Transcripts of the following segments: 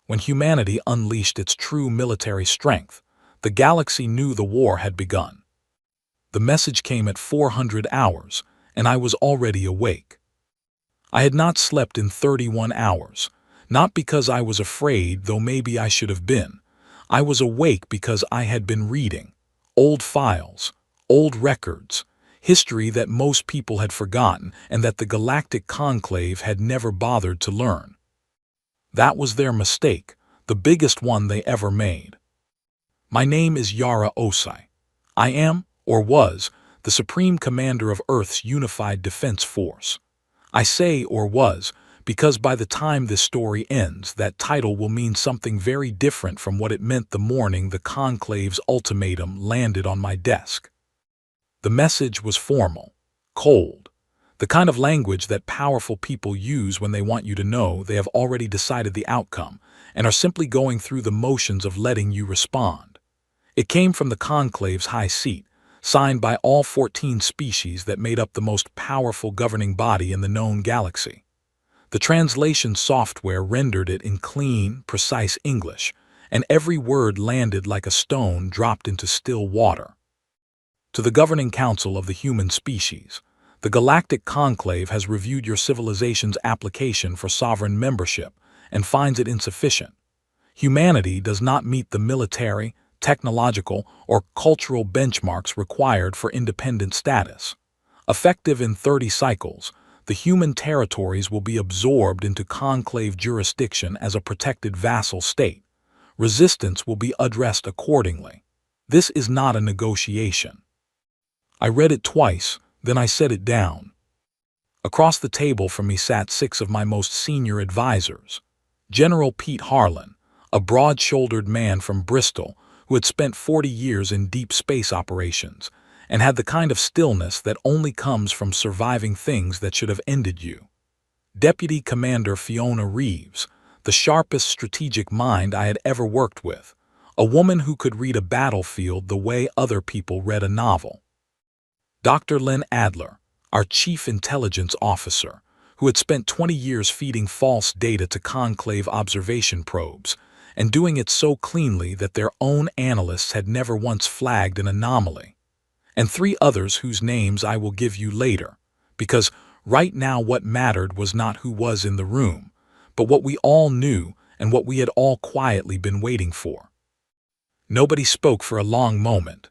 When humanity unleashed its true military strength, the galaxy knew the war had begun. The message came at 400 hours, and I was already awake. I had not slept in 31 hours, not because I was afraid, though maybe I should have been. I was awake because I had been reading old files, old records, history that most people had forgotten and that the Galactic Conclave had never bothered to learn. That was their mistake, the biggest one they ever made. My name is Yara Osai. I am, or was, the Supreme Commander of Earth's Unified Defense Force. I say or was because by the time this story ends, that title will mean something very different from what it meant the morning the Conclave's ultimatum landed on my desk. The message was formal, cold, the kind of language that powerful people use when they want you to know they have already decided the outcome and are simply going through the motions of letting you respond. It came from the Conclave's high seat, signed by all 14 species that made up the most powerful governing body in the known galaxy. The translation software rendered it in clean, precise English, and every word landed like a stone dropped into still water. To the Governing Council of the Human Species, the Galactic Conclave has reviewed your civilization's application for sovereign membership and finds it insufficient. Humanity does not meet the military, technological, or cultural benchmarks required for independent status. Effective in 30 cycles, the human territories will be absorbed into conclave jurisdiction as a protected vassal state. Resistance will be addressed accordingly. This is not a negotiation. I read it twice, then I set it down. Across the table from me sat 6 of my most senior advisors. General Pete Harlan, a broad-shouldered man from Bristol who had spent 40 years in deep space operations and had the kind of stillness that only comes from surviving things that should have ended you. Deputy Commander Fiona Reeves, the sharpest strategic mind I had ever worked with, a woman who could read a battlefield the way other people read a novel. Dr. Len Adler, our Chief Intelligence Officer, who had spent 20 years feeding false data to conclave observation probes, and doing it so cleanly that their own analysts had never once flagged an anomaly. And 3 others whose names I will give you later, because right now what mattered was not who was in the room, but what we all knew and what we had all quietly been waiting for. Nobody spoke for a long moment.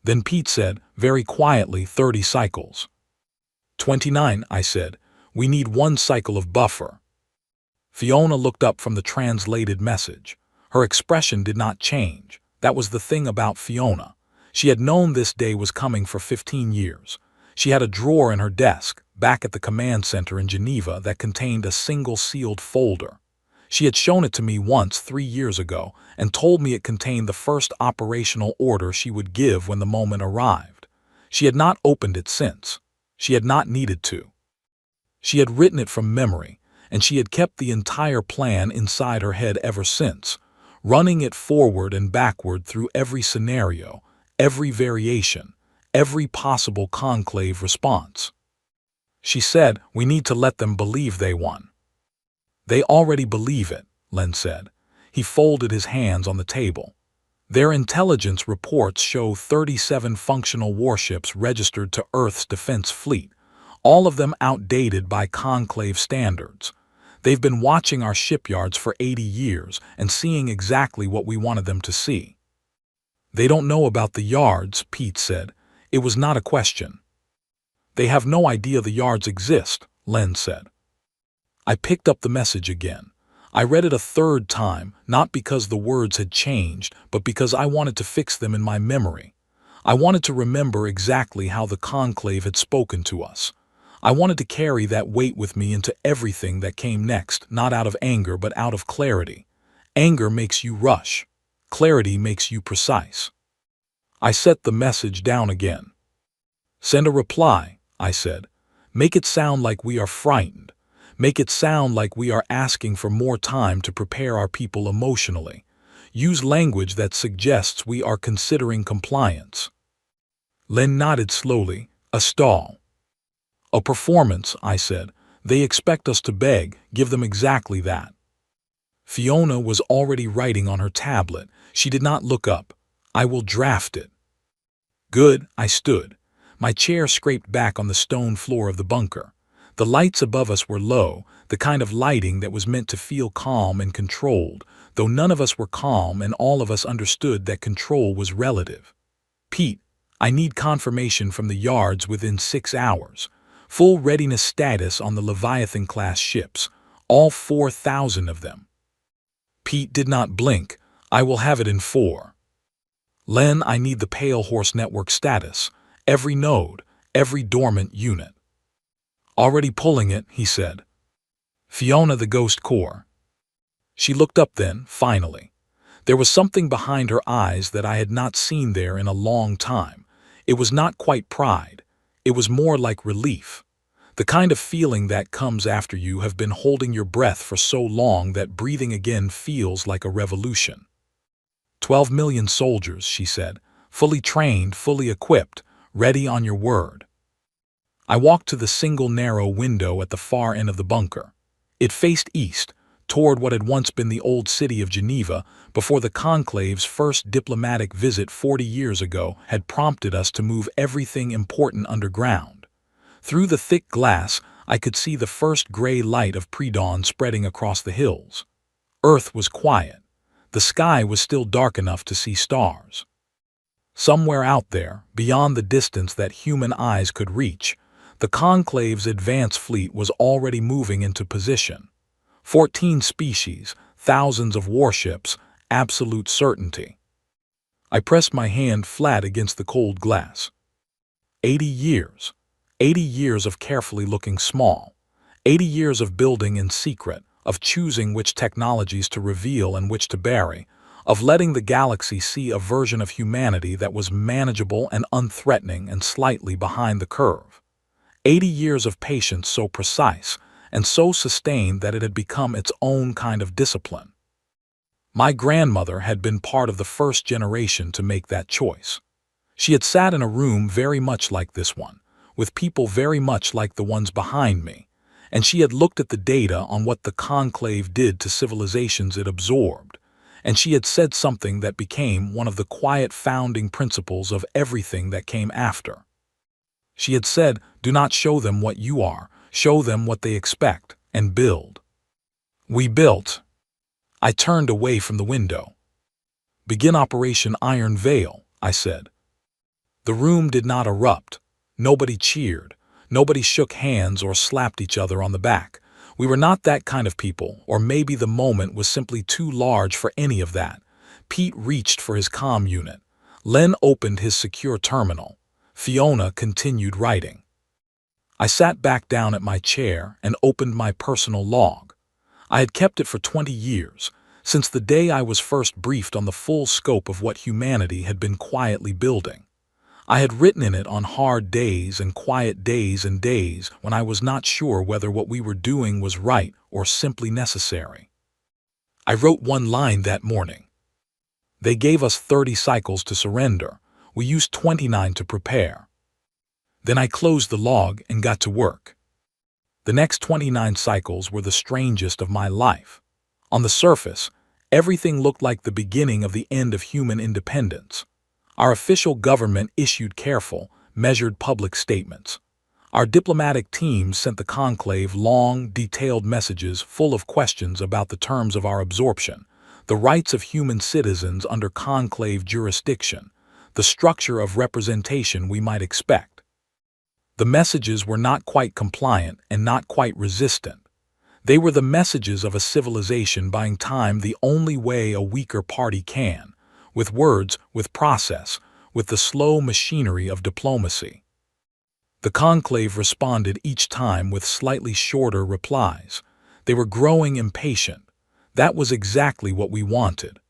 Then Pete said, very quietly, 30 cycles. 29, I said. We need 1 cycle of buffer. Fiona looked up from the translated message. Her expression did not change. That was the thing about Fiona. She had known this day was coming for 15 years. She had a drawer in her desk, back at the command center in Geneva, that contained a single sealed folder. She had shown it to me once 3 years ago and told me it contained the first operational order she would give when the moment arrived. She had not opened it since. She had not needed to. She had written it from memory, and she had kept the entire plan inside her head ever since, running it forward and backward through every scenario, every variation, every possible conclave response. She said, we need to let them believe they won. They already believe it, Len said. He folded his hands on the table. Their intelligence reports show 37 functional warships registered to Earth's defense fleet, all of them outdated by conclave standards. They've been watching our shipyards for 80 years and seeing exactly what we wanted them to see. They don't know about the yards, Pete said. It was not a question. They have no idea the yards exist, Len said. I picked up the message again. I read it a 3rd time, not because the words had changed, but because I wanted to fix them in my memory. I wanted to remember exactly how the conclave had spoken to us. I wanted to carry that weight with me into everything that came next, not out of anger but out of clarity. Anger makes you rush. Clarity makes you precise. I set the message down again. Send a reply, I said. Make it sound like we are frightened. Make it sound like we are asking for more time to prepare our people emotionally. Use language that suggests we are considering compliance. Len nodded slowly, a stall. A performance, I said. They expect us to beg, give them exactly that. Fiona was already writing on her tablet. She did not look up. I will draft it. Good, I stood. My chair scraped back on the stone floor of the bunker. The lights above us were low, the kind of lighting that was meant to feel calm and controlled, though none of us were calm and all of us understood that control was relative. Pete, I need confirmation from the yards within 6 hours. Full readiness status on the Leviathan-class ships, all 4,000 of them. Pete did not blink. I will have it in 4. Len, I need the Pale Horse Network status. Every node, every dormant unit. Already pulling it, he said. Fiona, the Ghost Core. She looked up then, finally. There was something behind her eyes that I had not seen there in a long time. It was not quite pride. It was more like relief. The kind of feeling that comes after you have been holding your breath for so long that breathing again feels like a revolution. 12 million soldiers, she said, fully trained, fully equipped, ready on your word. I walked to the single narrow window at the far end of the bunker. It faced east, toward what had once been the old city of Geneva before the Conclave's first diplomatic visit 40 years ago had prompted us to move everything important underground. Through the thick glass, I could see the first gray light of pre-dawn spreading across the hills. Earth was quiet. The sky was still dark enough to see stars. Somewhere out there, beyond the distance that human eyes could reach, the Conclave's advance fleet was already moving into position. 14 species, thousands of warships, absolute certainty. I pressed my hand flat against the cold glass. 80 years. 80 years of carefully looking small. 80 years of building in secret, of choosing which technologies to reveal and which to bury, of letting the galaxy see a version of humanity that was manageable and unthreatening and slightly behind the curve. 80 years of patience so precise and so sustained that it had become its own kind of discipline. My grandmother had been part of the first generation to make that choice. She had sat in a room very much like this one, with people very much like the ones behind me, and she had looked at the data on what the Conclave did to civilizations it absorbed, and she had said something that became one of the quiet founding principles of everything that came after. She had said, do not show them what you are, show them what they expect, and build. We built. I turned away from the window. Begin Operation Iron Veil, I said. The room did not erupt. Nobody cheered. Nobody shook hands or slapped each other on the back. We were not that kind of people, or maybe the moment was simply too large for any of that. Pete reached for his comm unit. Len opened his secure terminal. Fiona continued writing. I sat back down at my chair and opened my personal log. I had kept it for 20 years, since the day I was first briefed on the full scope of what humanity had been quietly building. I had written in it on hard days and quiet days and days when I was not sure whether what we were doing was right or simply necessary. I wrote one line that morning. They gave us 30 cycles to surrender. We used 29 to prepare. Then I closed the log and got to work. The next 29 cycles were the strangest of my life. On the surface, everything looked like the beginning of the end of human independence. Our official government issued careful, measured public statements. Our diplomatic teams sent the Conclave long, detailed messages full of questions about the terms of our absorption, the rights of human citizens under Conclave jurisdiction, the structure of representation we might expect. The messages were not quite compliant and not quite resistant. They were the messages of a civilization buying time the only way a weaker party can, with words, with process, with the slow machinery of diplomacy. The Conclave responded each time with slightly shorter replies. They were growing impatient. That was exactly what we wanted.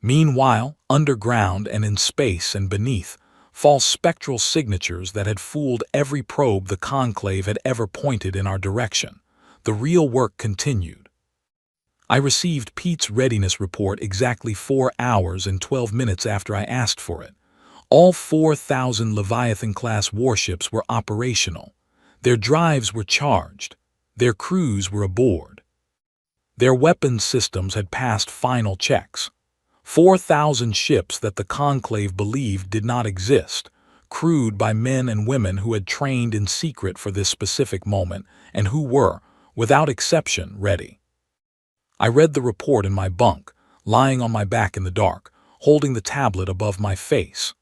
Meanwhile, underground and in space and beneath, false spectral signatures that had fooled every probe the Conclave had ever pointed in our direction. The real work continued. I received Pete's readiness report exactly 4 hours and 12 minutes after I asked for it. All 4,000 Leviathan-class warships were operational. Their drives were charged. Their crews were aboard. Their weapons systems had passed final checks. 4,000 ships that the Conclave believed did not exist, crewed by men and women who had trained in secret for this specific moment and who were, without exception, ready. I read the report in my bunk, lying on my back in the dark, holding the tablet above my face.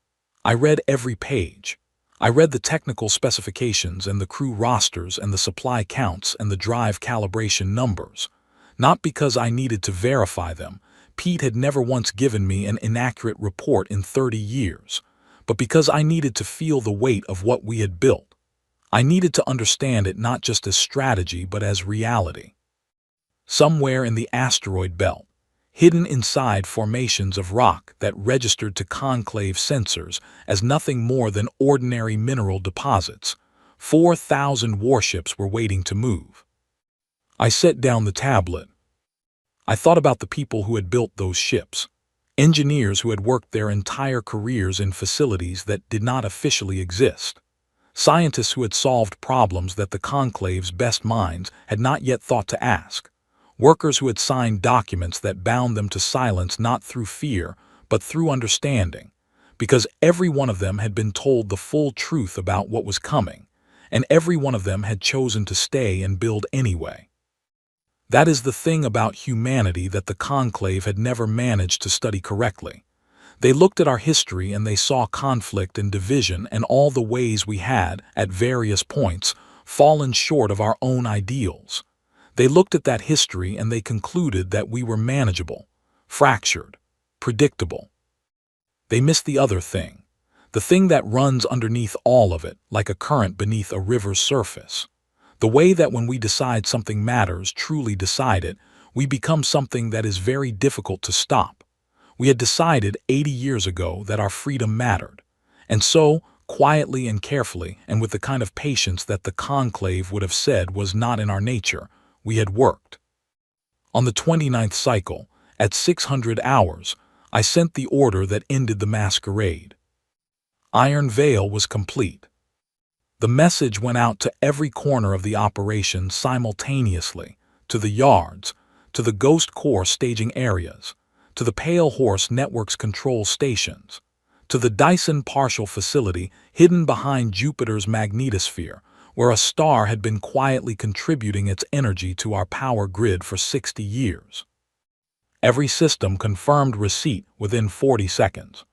I read every page. I read the technical specifications and the crew rosters and the supply counts and the drive calibration numbers. Not because I needed to verify them. Pete had never once given me an inaccurate report in 30 years, but because I needed to feel the weight of what we had built. I needed to understand it not just as strategy but as reality. Somewhere in the asteroid belt, hidden inside formations of rock that registered to Conclave sensors as nothing more than ordinary mineral deposits, 4,000 warships were waiting to move. I set down the tablet. I thought about the people who had built those ships, engineers who had worked their entire careers in facilities that did not officially exist, scientists who had solved problems that the Conclave's best minds had not yet thought to ask, workers who had signed documents that bound them to silence not through fear but through understanding, because every one of them had been told the full truth about what was coming, and every one of them had chosen to stay and build anyway. That is the thing about humanity that the Conclave had never managed to study correctly. They looked at our history and they saw conflict and division and all the ways we had, at various points, fallen short of our own ideals. They looked at that history and they concluded that we were manageable, fractured, predictable. They missed the other thing, the thing that runs underneath all of it, like a current beneath a river's surface. The way that when we decide something matters, truly decide it, we become something that is very difficult to stop. We had decided 80 years ago that our freedom mattered. And so, quietly and carefully, and with the kind of patience that the Conclave would have said was not in our nature, we had worked. On the 29th cycle, at 600 hours, I sent the order that ended the masquerade. Iron Veil was complete. The message went out to every corner of the operation simultaneously, to the yards, to the Ghost Core staging areas, to the Pale Horse Network's control stations, to the Dyson partial facility hidden behind Jupiter's magnetosphere, where a star had been quietly contributing its energy to our power grid for 60 years. Every system confirmed receipt within 40 seconds.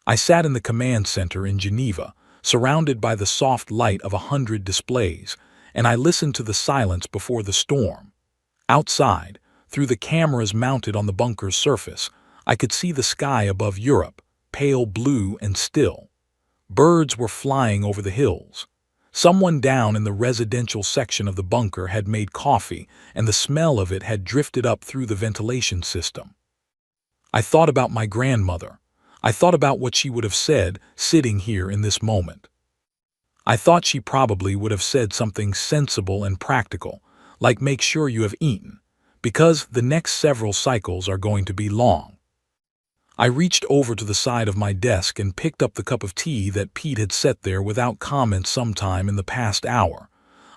I sat in the command center in Geneva, surrounded by the soft light of 100 displays, and I listened to the silence before the storm. Outside, through the cameras mounted on the bunker's surface, I could see the sky above Europe, pale blue and still. Birds were flying over the hills. Someone down in the residential section of the bunker had made coffee, and the smell of it had drifted up through the ventilation system. I thought about my grandmother. I thought about what she would have said, sitting here in this moment. I thought she probably would have said something sensible and practical, like make sure you have eaten, because the next several cycles are going to be long. I reached over to the side of my desk and picked up the cup of tea that Pete had set there without comment sometime in the past hour.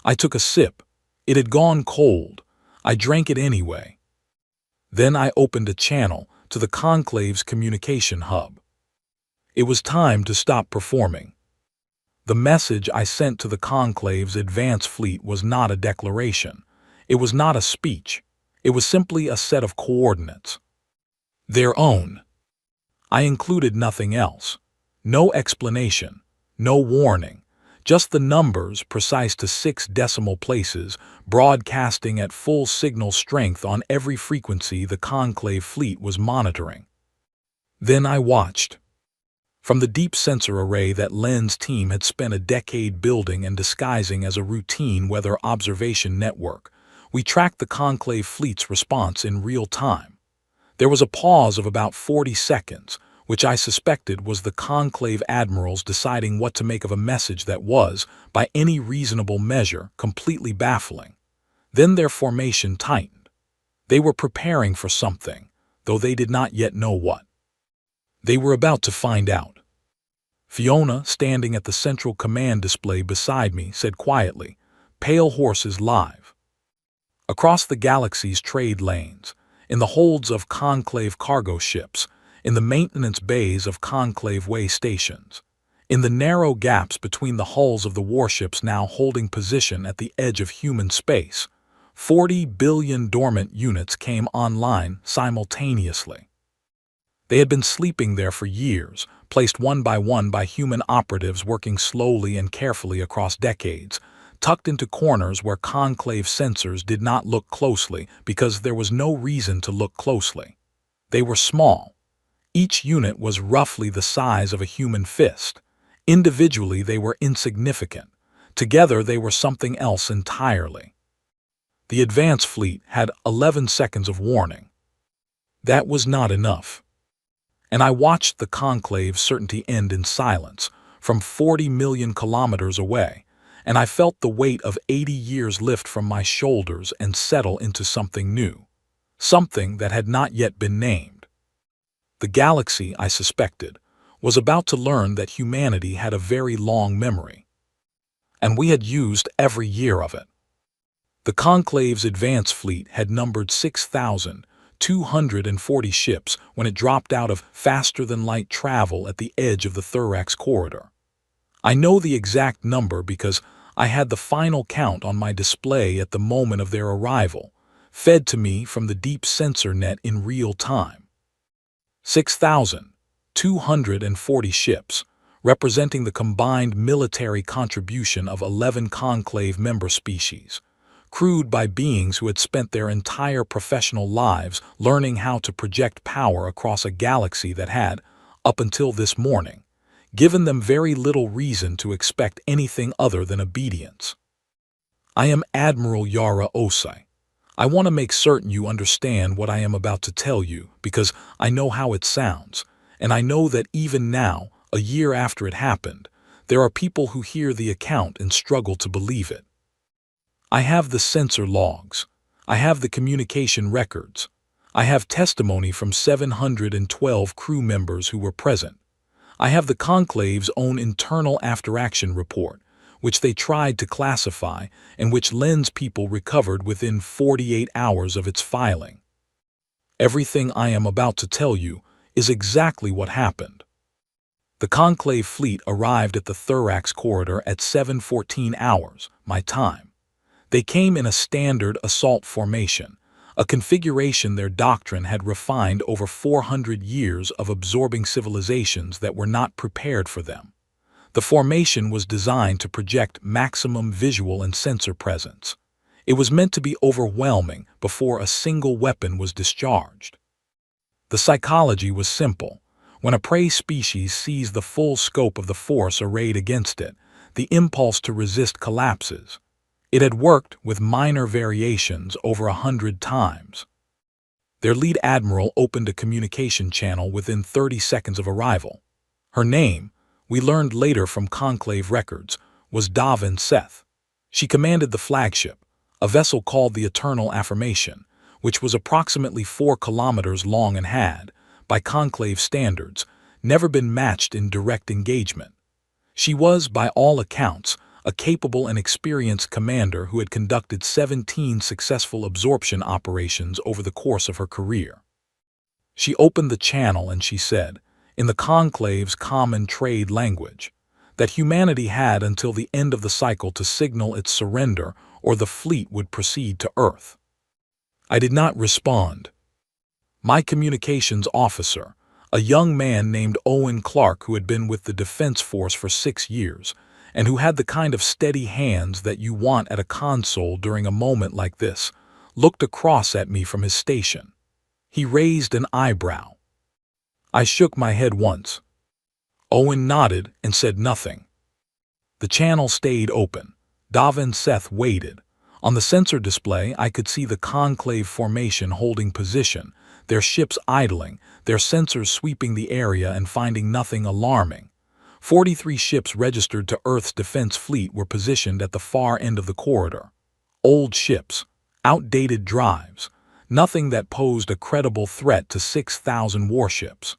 I took a sip. It had gone cold. I drank it anyway. Then I opened a channel to the Conclave's communication hub. It was time to stop performing. The message I sent to the Conclave's advance fleet was not a declaration. It was not a speech. It was simply a set of coordinates. Their own. I included nothing else. No explanation. No warning. Just the numbers, precise to 6 decimal places, broadcasting at full signal strength on every frequency the Conclave fleet was monitoring. Then I watched. From the deep sensor array that Len's team had spent a decade building and disguising as a routine weather observation network, we tracked the Conclave fleet's response in real time. There was a pause of about 40 seconds, which I suspected was the Conclave admirals deciding what to make of a message that was, by any reasonable measure, completely baffling. Then their formation tightened. They were preparing for something, though they did not yet know what. They were about to find out. Fiona, standing at the central command display beside me, said quietly, "Pale Horse is live." across the galaxy's trade lanes, in the holds of conclave cargo ships, in the maintenance bays of conclave way stations, in the narrow gaps between the hulls of the warships now holding position at the edge of human space, 40 billion dormant units came online simultaneously. They had been sleeping there for years, placed one by human operatives working slowly and carefully across decades, tucked into corners where conclave sensors did not look closely because there was no reason to look closely. They were small. Each unit was roughly the size of a human fist. Individually, they were insignificant. Together, they were something else entirely. The advance fleet had 11 seconds of warning. That was not enough. And I watched the conclave's certainty end in silence from 40 million kilometers away, and I felt the weight of 80 years lift from my shoulders and settle into something new, something that had not yet been named. The galaxy, I suspected, was about to learn that humanity had a very long memory, and we had used every year of it. The conclave's advance fleet had numbered 6,240 ships when it dropped out of faster-than-light travel at the edge of the Thorax corridor. I know the exact number because I had the final count on my display at the moment of their arrival, fed to me from the deep sensor net in real time. 6,240 ships, representing the combined military contribution of 11 conclave member species, crewed by beings who had spent their entire professional lives learning how to project power across a galaxy that had, up until this morning, given them very little reason to expect anything other than obedience. I am Admiral Yara Osai. I want to make certain you understand what I am about to tell you because I know how it sounds, and I know that even now, a year after it happened, there are people who hear the account and struggle to believe it. I have the sensor logs. I have the communication records. I have testimony from 712 crew members who were present. I have the conclave's own internal after-action report, which they tried to classify and which Lens people recovered within 48 hours of its filing. Everything I am about to tell you is exactly what happened. The conclave fleet arrived at the Thorax corridor at 7:14 hours, my time. They came in a standard assault formation, a configuration their doctrine had refined over 400 years of absorbing civilizations that were not prepared for them. The formation was designed to project maximum visual and sensor presence. It was meant to be overwhelming before a single weapon was discharged. The psychology was simple. When a prey species sees the full scope of the force arrayed against it, the impulse to resist collapses. It had worked with minor variations over 100 times. Their lead admiral opened a communication channel within 30 seconds of arrival. Her name, we learned later from conclave records, was Davin Seth. She commanded the flagship, a vessel called the Eternal Affirmation, which was approximately 4 kilometers long and had, by conclave standards, never been matched in direct engagement. She was, by all accounts, a capable and experienced commander who had conducted 17 successful absorption operations over the course of her career. She opened the channel and she said, in the conclave's common trade language, that humanity had until the end of the cycle to signal its surrender or the fleet would proceed to Earth. I did not respond. My communications officer, a young man named Owen Clark who had been with the Defense Force for 6 years, and who had the kind of steady hands that you want at a console during a moment like this, looked across at me from his station. He raised an eyebrow. I shook my head once. Owen nodded and said nothing. The channel stayed open. Davin Seth waited. On the sensor display, I could see the conclave formation holding position, their ships idling, their sensors sweeping the area and finding nothing alarming. 43 ships registered to Earth's defense fleet were positioned at the far end of the corridor. Old ships, outdated drives, nothing that posed a credible threat to 6,000 warships.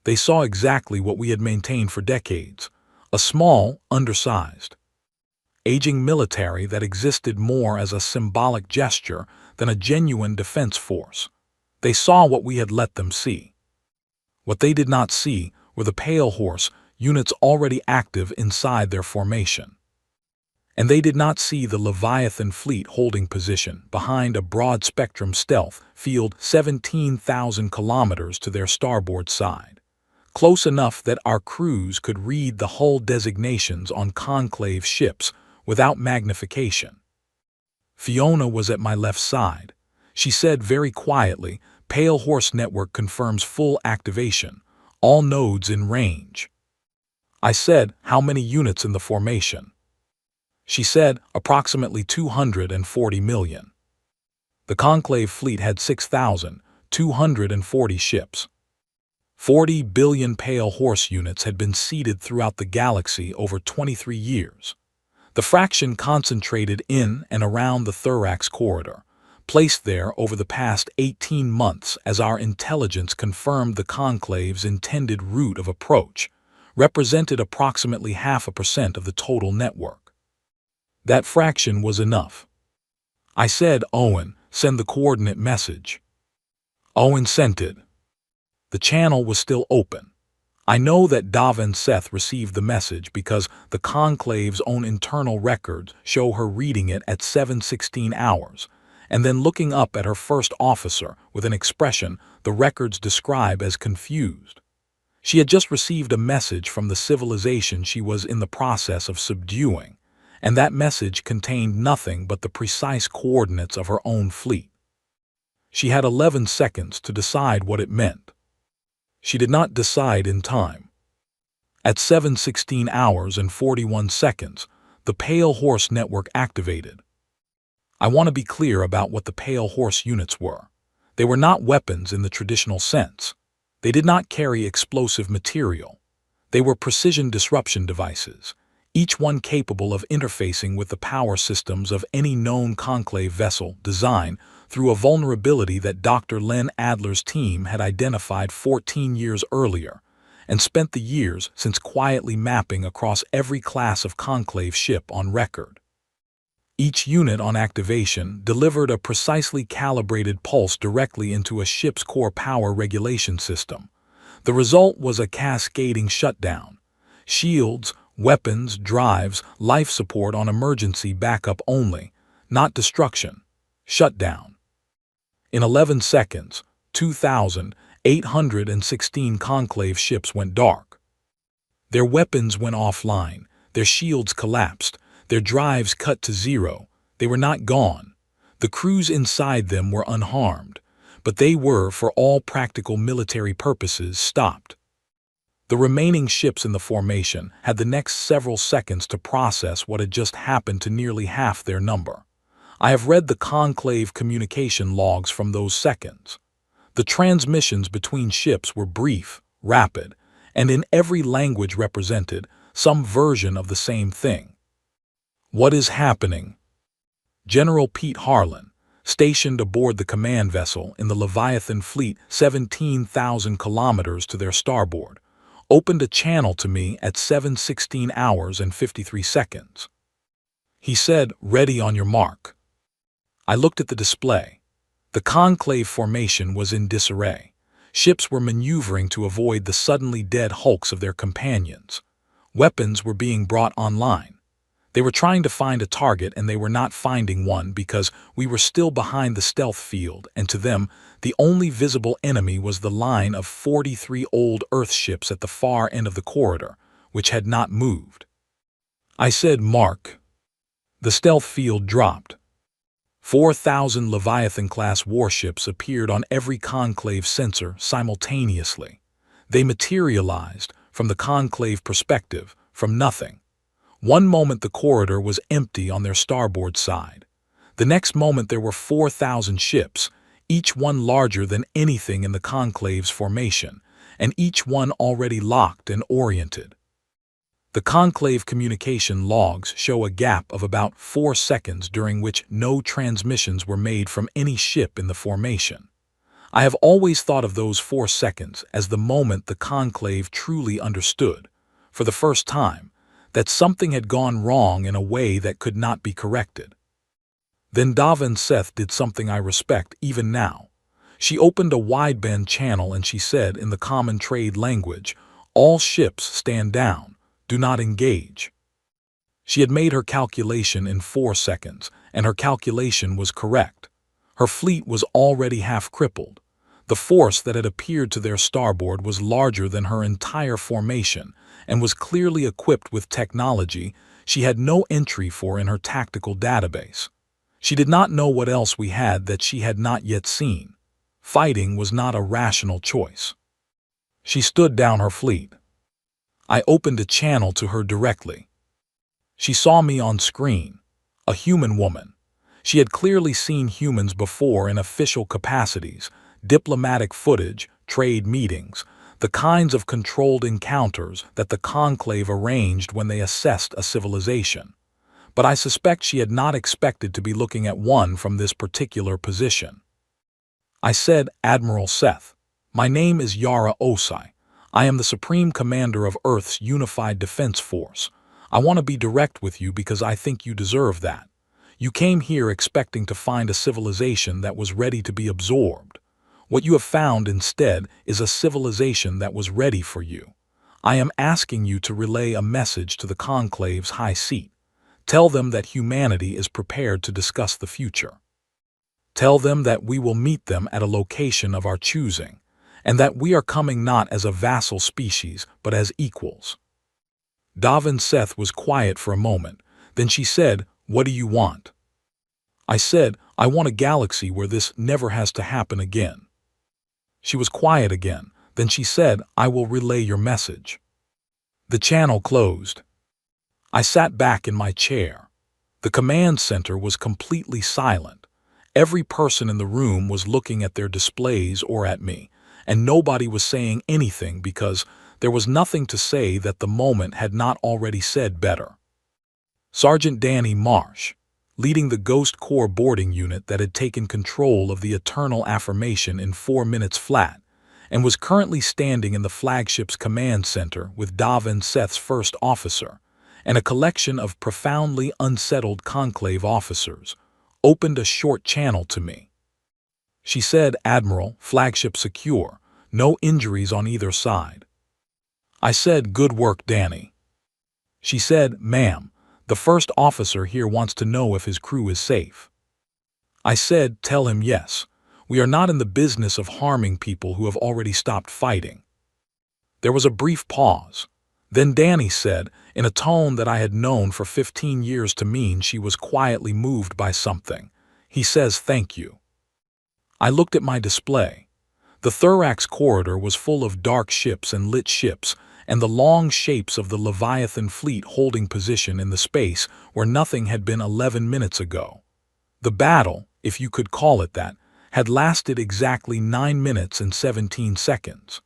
They saw exactly what we had maintained for decades, a small, undersized, aging military that existed more as a symbolic gesture than a genuine defense force. They saw what we had let them see. What they did not see were the Pale Horse units already active inside their formation. And they did not see the Leviathan fleet holding position behind a broad-spectrum stealth field 17,000 kilometers to their starboard side, close enough that our crews could read the hull designations on Conclave ships without magnification. Fiona was at my left side. She said very quietly, "Pale Horse Network confirms full activation. All nodes in range." I said, "How many units in the formation?" She said, "Approximately 240 million. The Conclave fleet had 6,240 ships. 40 billion Pale Horse units had been seeded throughout the galaxy over 23 years. The fraction concentrated in and around the Thorax corridor, placed there over the past 18 months as our intelligence confirmed the Conclave's intended route of approach, represented approximately 0.5% of the total network. That fraction was enough. I said, "Owen, send the coordinate message." Owen sent it. The channel was still open. I know that Davin Seth received the message because the Conclave's own internal records show her reading it at 7:16 hours, and then looking up at her first officer with an expression the records describe as confused. She had just received a message from the civilization she was in the process of subduing, and that message contained nothing but the precise coordinates of her own fleet. She had 11 seconds to decide what it meant. She did not decide in time. At 7:16 hours and 41 seconds, the Pale Horse Network activated. I want to be clear about what the Pale Horse units were. They were not weapons in the traditional sense. They did not carry explosive material. They were precision disruption devices, each one capable of interfacing with the power systems of any known Conclave vessel design through a vulnerability that Dr. Len Adler's team had identified 14 years earlier and spent the years since quietly mapping across every class of Conclave ship on record. Each unit on activation delivered a precisely calibrated pulse directly into a ship's core power regulation system. The result was a cascading shutdown. Shields, weapons, drives, life support on emergency backup only, not destruction. Shutdown. In 11 seconds, 2,816 Conclave ships went dark. Their weapons went offline, their shields collapsed, their drives cut to zero. They were not gone. The crews inside them were unharmed, but they were, for all practical military purposes, stopped. The remaining ships in the formation had the next several seconds to process what had just happened to nearly half their number. I have read the Conclave communication logs from those seconds. The transmissions between ships were brief, rapid, and in every language represented some version of the same thing. "What is happening?" General Pete Harlan, stationed aboard the command vessel in the Leviathan fleet 17,000 kilometers to their starboard, opened a channel to me at 7:16 hours and 53 seconds. He said, "Ready on your mark." I looked at the display. The Conclave formation was in disarray. Ships were maneuvering to avoid the suddenly dead hulks of their companions. Weapons were being brought online. They were trying to find a target and they were not finding one because we were still behind the stealth field, and to them, the only visible enemy was the line of 43 old Earth ships at the far end of the corridor, which had not moved. I said, "Mark." The stealth field dropped. 4,000 Leviathan-class warships appeared on every Conclave sensor simultaneously. They materialized, from the Conclave perspective, from nothing. One moment the corridor was empty on their starboard side. The next moment there were 4,000 ships, each one larger than anything in the Conclave's formation, and each one already locked and oriented. The Conclave communication logs show a gap of about 4 seconds during which no transmissions were made from any ship in the formation. I have always thought of those 4 seconds as the moment the Conclave truly understood, for the first time, that something had gone wrong in a way that could not be corrected. Then Davin Seth did something I respect even now. She opened a wideband channel and she said in the common trade language, "All ships stand down, do not engage." She had made her calculation in 4 seconds, and her calculation was correct. Her fleet was already half crippled. The force that had appeared to their starboard was larger than her entire formation and was clearly equipped with technology she had no entry for in her tactical database. She did not know what else we had that she had not yet seen. Fighting was not a rational choice. She stood down her fleet. I opened a channel to her directly. She saw me on screen, a human woman. She had clearly seen humans before in official capacities, diplomatic footage, trade meetings, the kinds of controlled encounters that the conclave arranged when they assessed a civilization. But I suspect she had not expected to be looking at one from this particular position. I said, "Admiral Seth, my name is Yara Osai. I am the Supreme Commander of Earth's Unified Defense Force. I want to be direct with you because I think you deserve that. You came here expecting to find a civilization that was ready to be absorbed. What you have found instead is a civilization that was ready for you. I am asking you to relay a message to the Conclave's high seat. Tell them that humanity is prepared to discuss the future. Tell them that we will meet them at a location of our choosing, and that we are coming not as a vassal species, but as equals." Davin Seth was quiet for a moment. Then she said, "What do you want?" I said, "I want a galaxy where this never has to happen again." She was quiet again. Then she said, "I will relay your message." The channel closed. I sat back in my chair. The command center was completely silent. Every person in the room was looking at their displays or at me, and nobody was saying anything because there was nothing to say that the moment had not already said better. Sergeant Danny Marsh, leading the Ghost Corps boarding unit that had taken control of the Eternal Affirmation in 4 minutes flat, and was currently standing in the flagship's command center with Davin Seth's first officer, and a collection of profoundly unsettled conclave officers, opened a short channel to me. She said, "Admiral, flagship secure, no injuries on either side." I said, "Good work, Danny." She said, "Ma'am, the first officer here wants to know if his crew is safe." I said, "Tell him yes. We are not in the business of harming people who have already stopped fighting." There was a brief pause. Then Danny said, in a tone that I had known for 15 years to mean she was quietly moved by something, he says, "Thank you." I looked at my display. The thorax corridor was full of dark ships and lit ships, and the long shapes of the Leviathan fleet holding position in the space where nothing had been 11 minutes ago. The battle, if you could call it that, had lasted exactly 9 minutes and 17 seconds.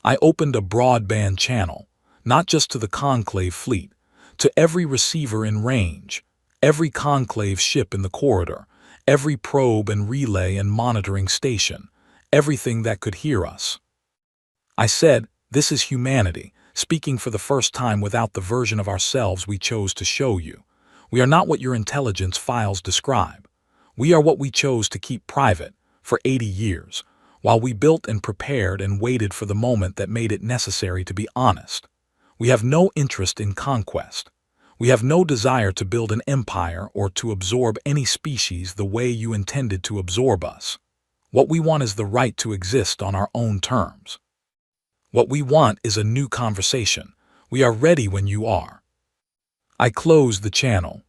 I opened a broadband channel, not just to the Conclave fleet, to every receiver in range, every Conclave ship in the corridor, every probe and relay and monitoring station, everything that could hear us. I said, "This is humanity, speaking for the first time without the version of ourselves we chose to show you. We are not what your intelligence files describe. We are what we chose to keep private for 80 years, while we built and prepared and waited for the moment that made it necessary to be honest. We have no interest in conquest. We have no desire to build an empire or to absorb any species the way you intended to absorb us. What we want is the right to exist on our own terms. What we want is a new conversation. We are ready when you are." I closed the channel.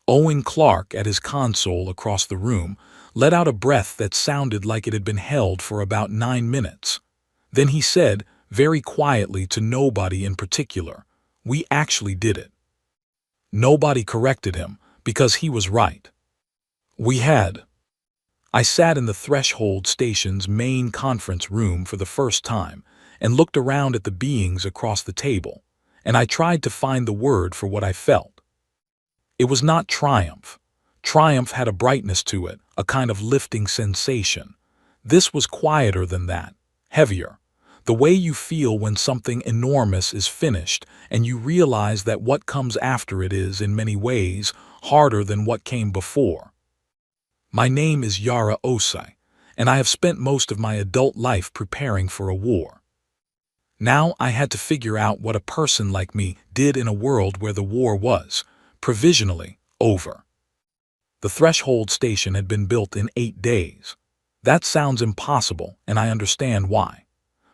Owen Clark, at his console across the room, let out a breath that sounded like it had been held for about 9 minutes. Then he said, very quietly to nobody in particular, "We actually did it." Nobody corrected him, because he was right. We had. I sat in the Threshold Station's main conference room for the first time and looked around at the beings across the table, and I tried to find the word for what I felt. It was not triumph. Triumph had a brightness to it, a kind of lifting sensation. This was quieter than that, heavier. The way you feel when something enormous is finished and you realize that what comes after it is, in many ways, harder than what came before. My name is Yara Osai, and I have spent most of my adult life preparing for a war. Now I had to figure out what a person like me did in a world where the war was, provisionally, over. The threshold station had been built in 8 days. That sounds impossible, and I understand why.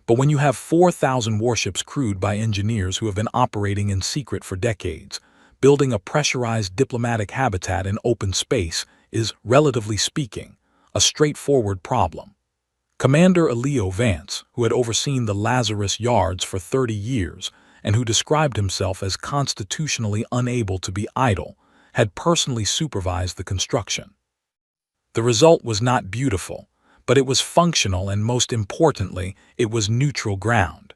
But when you have 4,000 warships crewed by engineers who have been operating in secret for decades, building a pressurized diplomatic habitat in open space is, relatively speaking, a straightforward problem. Commander Elio Vance, who had overseen the Lazarus Yards for 30 years and who described himself as constitutionally unable to be idle, had personally supervised the construction. The result was not beautiful, but it was functional, and most importantly, it was neutral ground.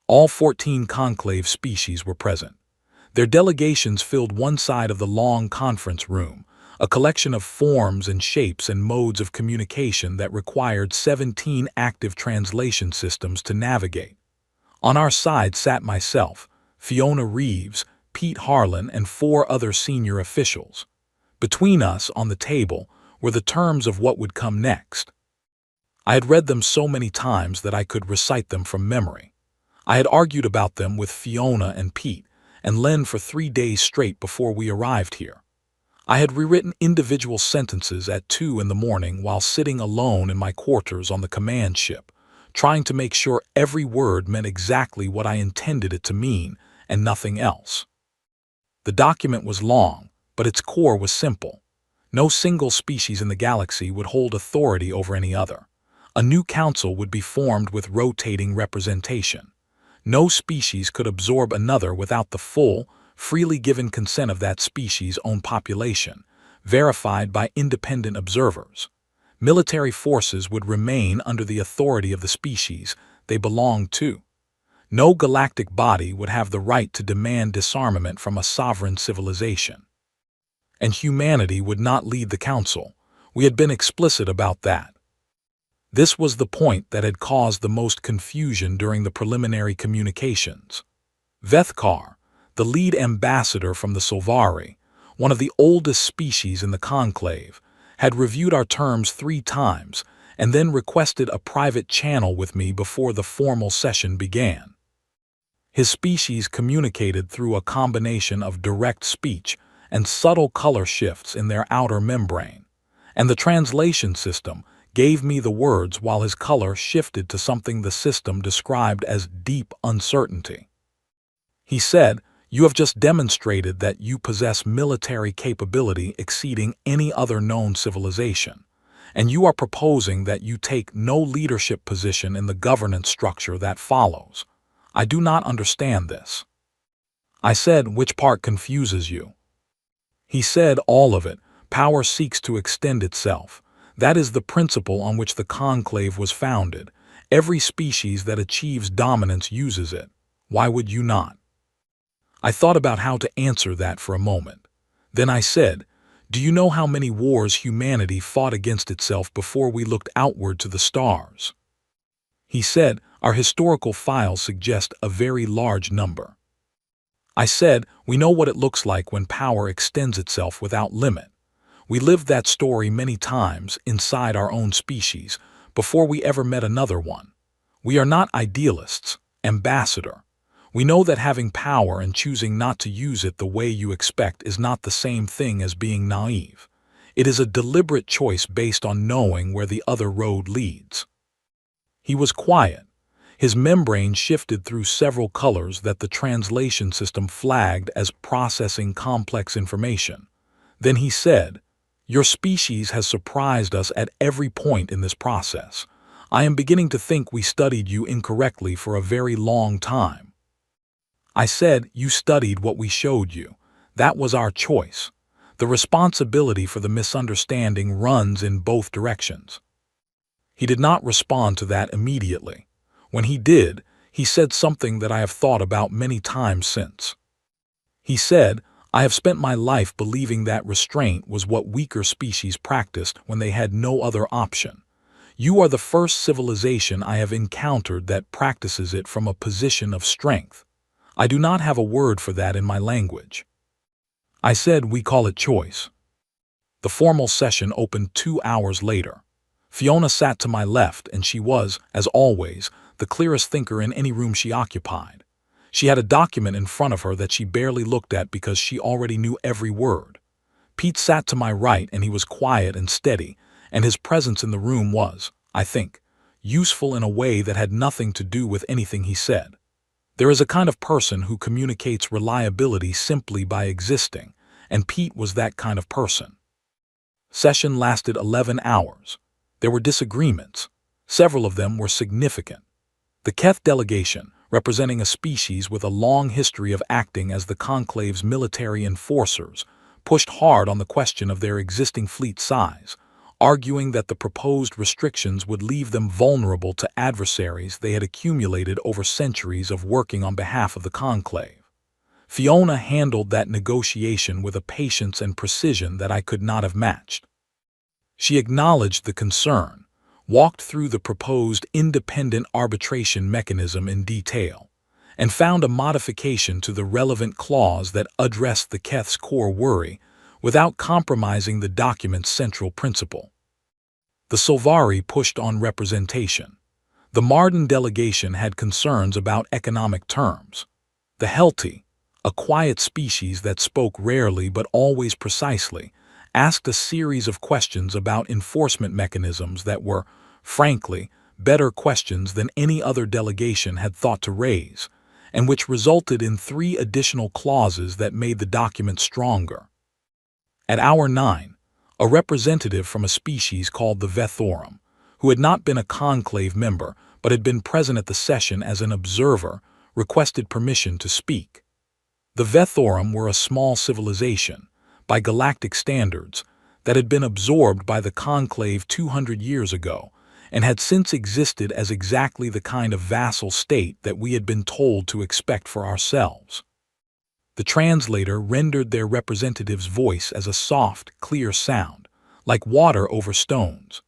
All 14 conclave species were present. Their delegations filled one side of the long conference room, a collection of forms and shapes and modes of communication that required 17 active translation systems to navigate. On our side sat myself, Fiona Reeves, Pete Harlan, and 4 other senior officials. Between us, on the table, were the terms of what would come next. I had read them so many times that I could recite them from memory. I had argued about them with Fiona and Pete and Len for 3 days straight before we arrived here. I had rewritten individual sentences at 2 in the morning while sitting alone in my quarters on the command ship, trying to make sure every word meant exactly what I intended it to mean and nothing else. The document was long, but its core was simple. No single species in the galaxy would hold authority over any other. A new council would be formed with rotating representation. No species could absorb another without the full, freely given consent of that species' own population, verified by independent observers. Military forces would remain under the authority of the species they belonged to. No galactic body would have the right to demand disarmament from a sovereign civilization. And humanity would not lead the council. We had been explicit about that. This was the point that had caused the most confusion during the preliminary communications. Vethkar, the lead ambassador from the Solvari, one of the oldest species in the conclave, had reviewed our terms 3 times and then requested a private channel with me before the formal session began. His species communicated through a combination of direct speech and subtle color shifts in their outer membrane, and the translation system gave me the words while his color shifted to something the system described as deep uncertainty. He said, "You have just demonstrated that you possess military capability exceeding any other known civilization, and you are proposing that you take no leadership position in the governance structure that follows. I do not understand this." I said, "Which part confuses you?" He said, "All of it. Power seeks to extend itself. That is the principle on which the conclave was founded. Every species that achieves dominance uses it. Why would you not?" I thought about how to answer that for a moment. Then I said, "Do you know how many wars humanity fought against itself before we looked outward to the stars?" He said, "Our historical files suggest a very large number." I said, "We know what it looks like when power extends itself without limit. We lived that story many times inside our own species before we ever met another one. We are not idealists, Ambassador. We know that having power and choosing not to use it the way you expect is not the same thing as being naive. It is a deliberate choice based on knowing where the other road leads." He was quiet. His membrane shifted through several colors that the translation system flagged as processing complex information. Then he said, "Your species has surprised us at every point in this process. I am beginning to think we studied you incorrectly for a very long time." I said, "You studied what we showed you. That was our choice. The responsibility for the misunderstanding runs in both directions." He did not respond to that immediately. When he did, he said something that I have thought about many times since. He said, "I have spent my life believing that restraint was what weaker species practiced when they had no other option. You are the first civilization I have encountered that practices it from a position of strength. I do not have a word for that in my language. I said we call it choice. The formal session opened 2 hours later. Fiona sat to my left, and she was, as always, the clearest thinker in any room she occupied. She had a document in front of her that she barely looked at because she already knew every word. Pete sat to my right, and he was quiet and steady, and his presence in the room was, I think, useful in a way that had nothing to do with anything he said. There is a kind of person who communicates reliability simply by existing, and Pete was that kind of person. Session lasted 11 hours. There were disagreements. Several of them were significant. The Keth delegation, representing a species with a long history of acting as the conclave's military enforcers, pushed hard on the question of their existing fleet size, arguing that the proposed restrictions would leave them vulnerable to adversaries they had accumulated over centuries of working on behalf of the conclave. Fiona handled that negotiation with a patience and precision that I could not have matched. She acknowledged the concern, walked through the proposed independent arbitration mechanism in detail, and found a modification to the relevant clause that addressed the Keth's core worry without compromising the document's central principle. The Solvari pushed on representation. The Marden delegation had concerns about economic terms. The Helti, a quiet species that spoke rarely but always precisely, asked a series of questions about enforcement mechanisms that were, frankly, better questions than any other delegation had thought to raise, and which resulted in 3 additional clauses that made the document stronger. At hour 9, a representative from a species called the Vethorum, who had not been a conclave member but had been present at the session as an observer, requested permission to speak. The Vethorum were a small civilization, by galactic standards, that had been absorbed by the conclave 200 years ago and had since existed as exactly the kind of vassal state that we had been told to expect for ourselves. The translator rendered their representative's voice as a soft, clear sound, like water over stones.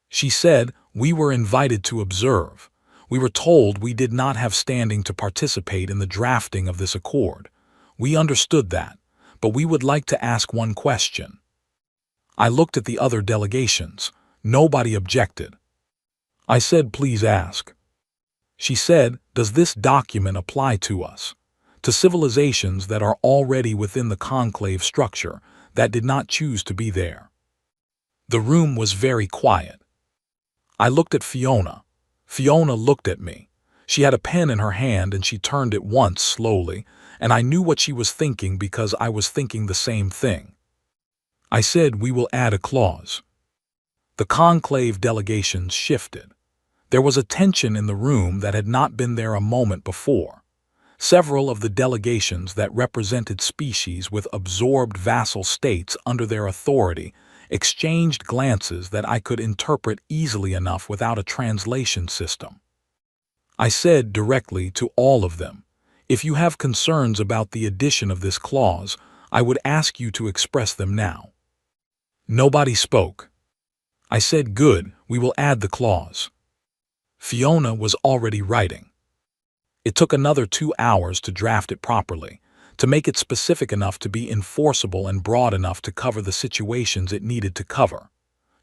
She said, "We were invited to observe. We were told we did not have standing to participate in the drafting of this accord. We understood that, but we would like to ask one question." I looked at the other delegations. Nobody objected. I said, "Please ask." She said, "Does this document apply to us? To civilizations that are already within the conclave structure, that did not choose to be there?" The room was very quiet. I looked at Fiona. Fiona looked at me. She had a pen in her hand and she turned it once slowly, and I knew what she was thinking because I was thinking the same thing. I said, "We will add a clause." The conclave delegations shifted. There was a tension in the room that had not been there a moment before. Several of the delegations that represented species with absorbed vassal states under their authority exchanged glances that I could interpret easily enough without a translation system. I said directly to all of them, "If you have concerns about the addition of this clause, I would ask you to express them now." Nobody spoke. I said, "Good, we will add the clause." Fiona was already writing. It took another 2 hours to draft it properly, to make it specific enough to be enforceable and broad enough to cover the situations it needed to cover.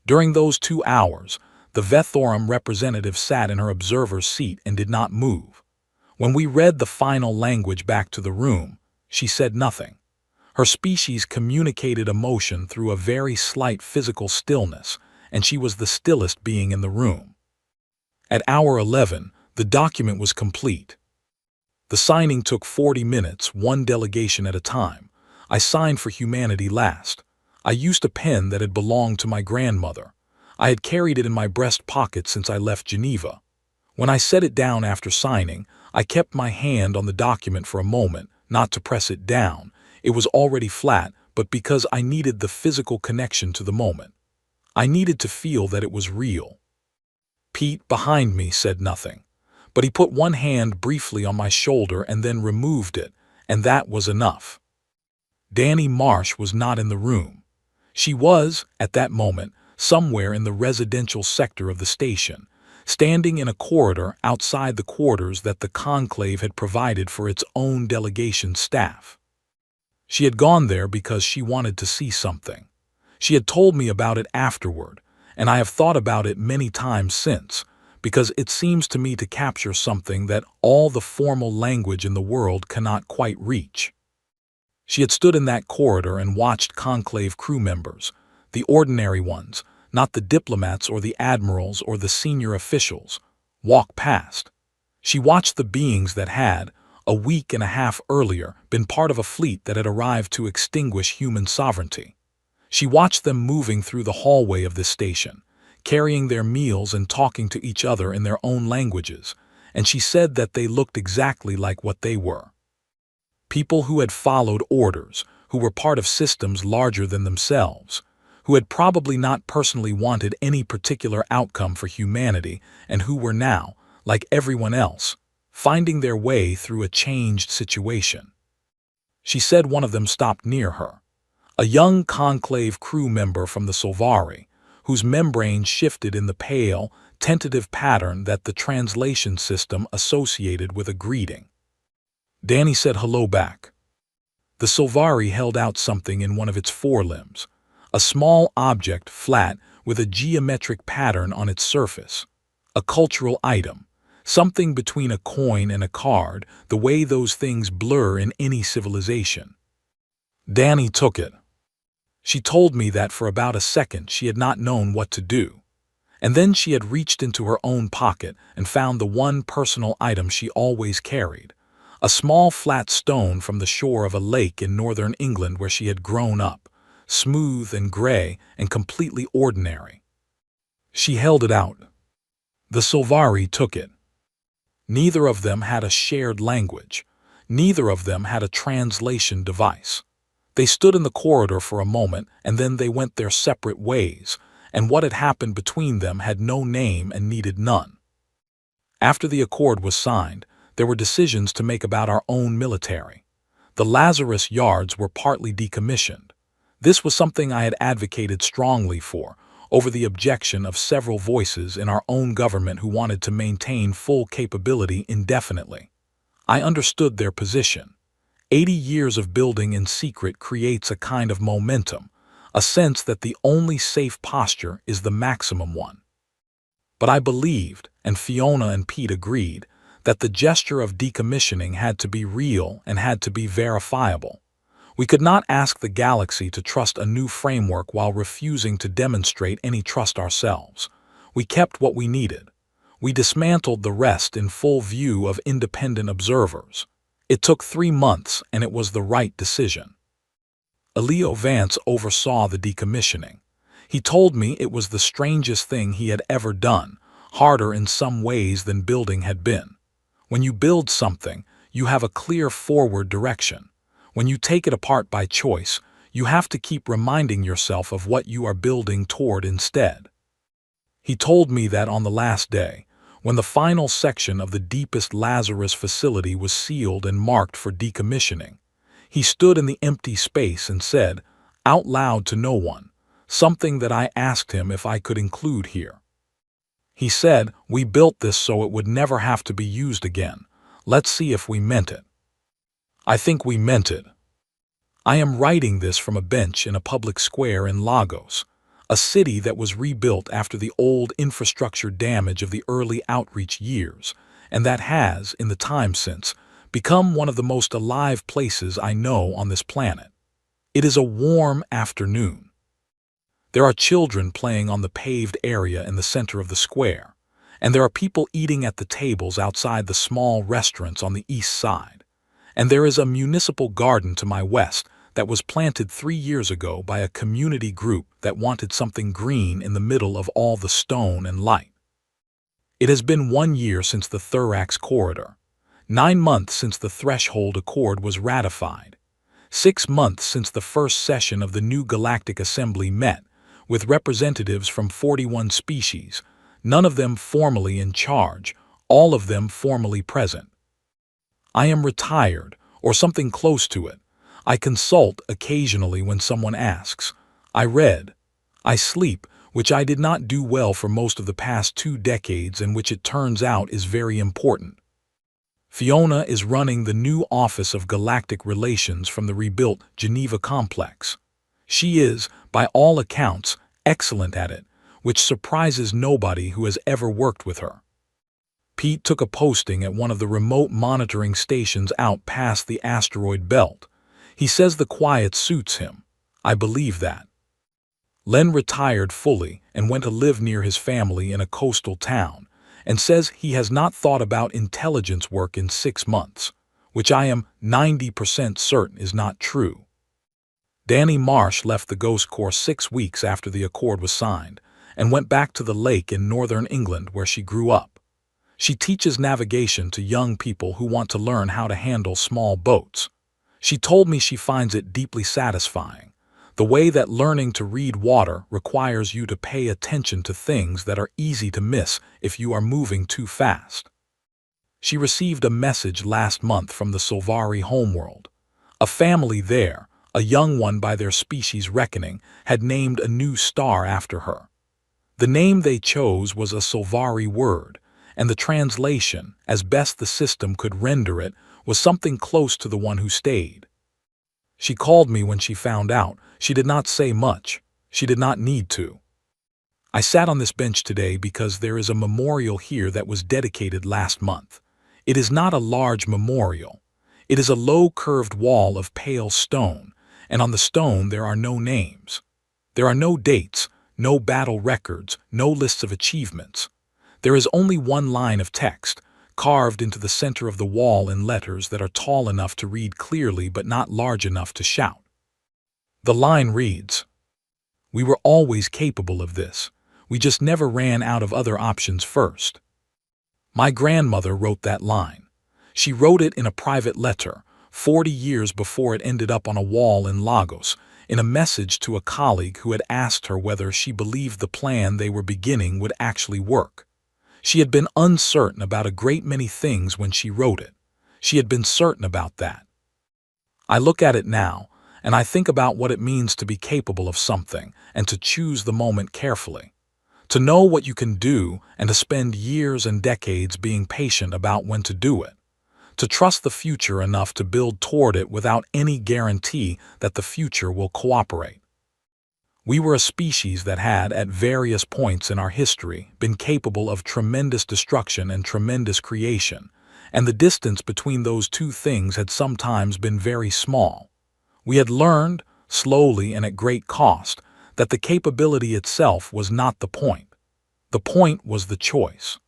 During those 2 hours, the Vethorum representative sat in her observer's seat and did not move. When we read the final language back to the room, she said nothing. Her species communicated emotion through a very slight physical stillness, and she was the stillest being in the room. At hour 11, the document was complete. The signing took 40 minutes, one delegation at a time. I signed for humanity last. I used a pen that had belonged to my grandmother. I had carried it in my breast pocket since I left Geneva. When I set it down after signing, I kept my hand on the document for a moment, not to press it down. It was already flat, but because I needed the physical connection to the moment. I needed to feel that it was real. Pete, behind me, said nothing, but he put one hand briefly on my shoulder and then removed it, and that was enough. Danny Marsh was not in the room. She was, at that moment, somewhere in the residential sector of the station, standing in a corridor outside the quarters that the conclave had provided for its own delegation staff. She had gone there because she wanted to see something. She had told me about it afterward, and I have thought about it many times since, because it seems to me to capture something that all the formal language in the world cannot quite reach. She had stood in that corridor and watched conclave crew members, the ordinary ones, not the diplomats or the admirals or the senior officials, walk past. She watched the beings that had, a week and a half earlier, been part of a fleet that had arrived to extinguish human sovereignty. She watched them moving through the hallway of this station, carrying their meals and talking to each other in their own languages, and she said that they looked exactly like what they were. People who had followed orders, who were part of systems larger than themselves, who had probably not personally wanted any particular outcome for humanity, and who were now, like everyone else, finding their way through a changed situation. She said one of them stopped near her, a young conclave crew member from the Solvari, whose membrane shifted in the pale, tentative pattern that the translation system associated with a greeting. Danny said hello back. The Solvari held out something in one of its forelimbs, a small object flat with a geometric pattern on its surface, a cultural item, something between a coin and a card, the way those things blur in any civilization. Danny took it. She told me that for about a second she had not known what to do, and then she had reached into her own pocket and found the one personal item she always carried, a small flat stone from the shore of a lake in northern England where she had grown up, smooth and gray and completely ordinary. She held it out. The Solvari took it. Neither of them had a shared language. Neither of them had a translation device. They stood in the corridor for a moment, and then they went their separate ways, and what had happened between them had no name and needed none. After the accord was signed, there were decisions to make about our own military. The Lazarus yards were partly decommissioned. This was something I had advocated strongly for, over the objection of several voices in our own government who wanted to maintain full capability indefinitely. I understood their position. 80 years of building in secret creates a kind of momentum, a sense that the only safe posture is the maximum one. But I believed, and Fiona and Pete agreed, that the gesture of decommissioning had to be real and had to be verifiable. We could not ask the galaxy to trust a new framework while refusing to demonstrate any trust ourselves. We kept what we needed. We dismantled the rest in full view of independent observers. It took 3 months, and it was the right decision. Elio Vance oversaw the decommissioning. He told me it was the strangest thing he had ever done, harder in some ways than building had been. When you build something, you have a clear forward direction. When you take it apart by choice, you have to keep reminding yourself of what you are building toward instead. He told me that on the last day, when the final section of the deepest Lazarus facility was sealed and marked for decommissioning, he stood in the empty space and said, out loud to no one, something that I asked him if I could include here. He said, "We built this so it would never have to be used again. Let's see if we meant it." I think we meant it. I am writing this from a bench in a public square in Lagos, a city that was rebuilt after the old infrastructure damage of the early outreach years, and that has, in the time since, become one of the most alive places I know on this planet. It is a warm afternoon. There are children playing on the paved area in the center of the square, and there are people eating at the tables outside the small restaurants on the east side. And there is a municipal garden to my west that was planted 3 years ago by a community group that wanted something green in the middle of all the stone and light. It has been 1 year since the Thorax Corridor, 9 months since the Threshold Accord was ratified, 6 months since the first session of the new Galactic Assembly met, with representatives from 41 species, none of them formally in charge, all of them formally present. I am retired, or something close to it. I consult occasionally when someone asks. I read. I sleep which I did not do well for most of the past 2 decades and which it turns out is very important. Fiona is running the new Office of Galactic Relations from the rebuilt Geneva complex. She is, by all accounts, excellent at it, which surprises nobody who has ever worked with her. Pete took a posting at one of the remote monitoring stations out past the asteroid belt. He says the quiet suits him. I believe that. Len retired fully and went to live near his family in a coastal town, and says he has not thought about intelligence work in 6 months, which I am 90% certain is not true. Danny Marsh left the Ghost Corps 6 weeks after the accord was signed, and went back to the lake in northern England where she grew up. She teaches navigation to young people who want to learn how to handle small boats. She told me she finds it deeply satisfying, the way that learning to read water requires you to pay attention to things that are easy to miss if you are moving too fast. She received a message last month from the Solvari homeworld. A family there, a young one by their species reckoning, had named a new star after her. The name they chose was a Solvari word, and the translation, as best the system could render it, was something close to the one who stayed. She called me when she found out. She did not say much. She did not need to. I sat on this bench today because there is a memorial here that was dedicated last month. It is not a large memorial. It is a low curved wall of pale stone, and on the stone there are no names. There are no dates, no battle records, no lists of achievements. There is only one line of text, carved into the center of the wall in letters that are tall enough to read clearly but not large enough to shout. The line reads, "We were always capable of this. We just never ran out of other options first." My grandmother wrote that line. She wrote it in a private letter, 40 years before it ended up on a wall in Lagos, in a message to a colleague who had asked her whether she believed the plan they were beginning would actually work. She had been uncertain about a great many things when she wrote it. She had been certain about that. I look at it now, and I think about what it means to be capable of something and to choose the moment carefully. To know what you can do and to spend years and decades being patient about when to do it. To trust the future enough to build toward it without any guarantee that the future will cooperate. We were a species that had, at various points in our history, been capable of tremendous destruction and tremendous creation, and the distance between those two things had sometimes been very small. We had learned, slowly and at great cost, that the capability itself was not the point. The point was the choice.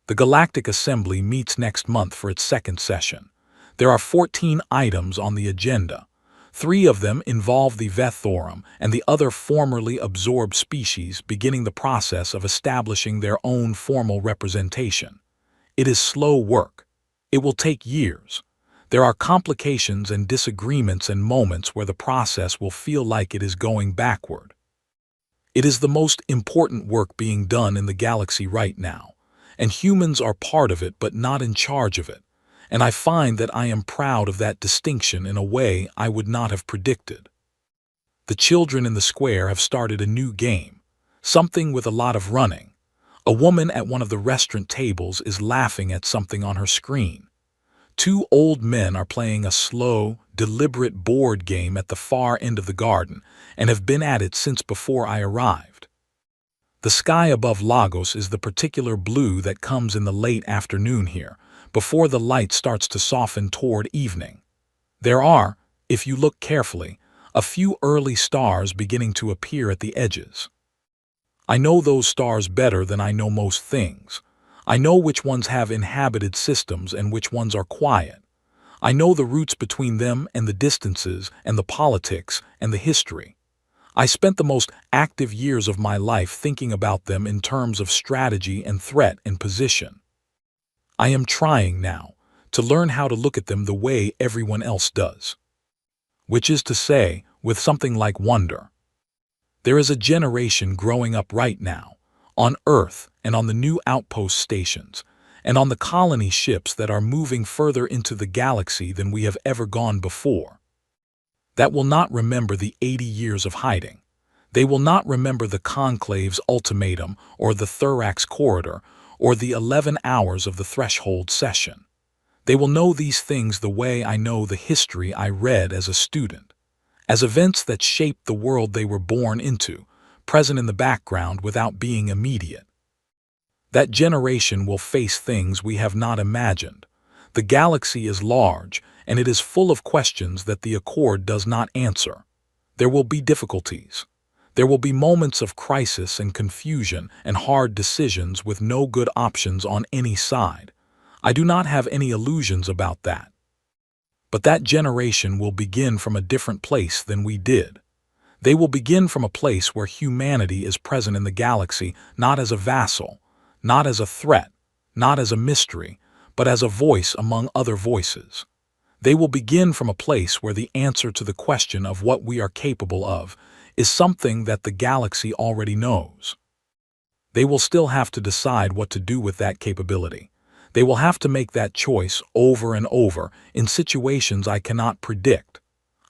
The Galactic Assembly meets next month for its second session. There are 14 items on the agenda. 3 of them involve the Vethorum and the other formerly absorbed species beginning the process of establishing their own formal representation. It is slow work. It will take years. There are complications and disagreements and moments where the process will feel like it is going backward. It is the most important work being done in the galaxy right now, and humans are part of it but not in charge of it, and I find that I am proud of that distinction in a way I would not have predicted. The children in the square have started a new game, something with a lot of running. A woman at one of the restaurant tables is laughing at something on her screen. 2 old men are playing a slow, deliberate board game at the far end of the garden and have been at it since before I arrived. The sky above Lagos is the particular blue that comes in the late afternoon here, before the light starts to soften toward evening. There are, if you look carefully, a few early stars beginning to appear at the edges. I know those stars better than I know most things. I know which ones have inhabited systems and which ones are quiet. I know the routes between them and the distances and the politics and the history. I spent the most active years of my life thinking about them in terms of strategy and threat and position. I am trying now to learn how to look at them the way everyone else does. Which is to say, with something like wonder. There is a generation growing up right now, on Earth and on the new outpost stations, and on the colony ships that are moving further into the galaxy than we have ever gone before. That will not remember the 80 years of hiding. They will not remember the conclave's ultimatum or the thorax corridor or the 11 hours of the threshold session. They will know these things the way I know the history I read as a student, as events that shaped the world they were born into, present in the background without being immediate. That generation will face things we have not imagined. The galaxy is large, and it is full of questions that the Accord does not answer. There will be difficulties. There will be moments of crisis and confusion and hard decisions with no good options on any side. I do not have any illusions about that. But that generation will begin from a different place than we did. They will begin from a place where humanity is present in the galaxy, not as a vassal, not as a threat, not as a mystery, but as a voice among other voices. They will begin from a place where the answer to the question of what we are capable of is something that the galaxy already knows. They will still have to decide what to do with that capability. They will have to make that choice over and over in situations I cannot predict.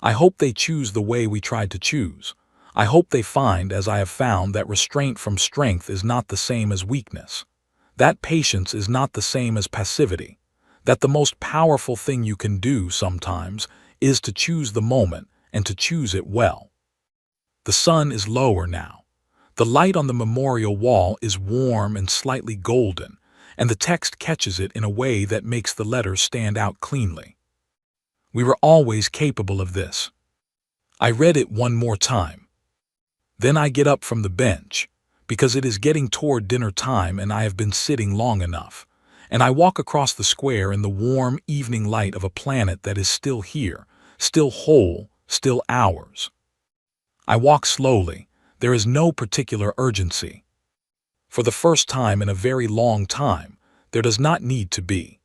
I hope they choose the way we tried to choose. I hope they find, as I have found, that restraint from strength is not the same as weakness. That patience is not the same as passivity. That the most powerful thing you can do sometimes is to choose the moment and to choose it well. The sun is lower now. The light on the memorial wall is warm and slightly golden, and the text catches it in a way that makes the letters stand out cleanly. We were always capable of this. I read it one more time. Then I get up from the bench, because it is getting toward dinner time and I have been sitting long enough, and I walk across the square in the warm evening light of a planet that is still here, still whole, still ours. I walk slowly. There is no particular urgency. For the first time in a very long time, there does not need to be.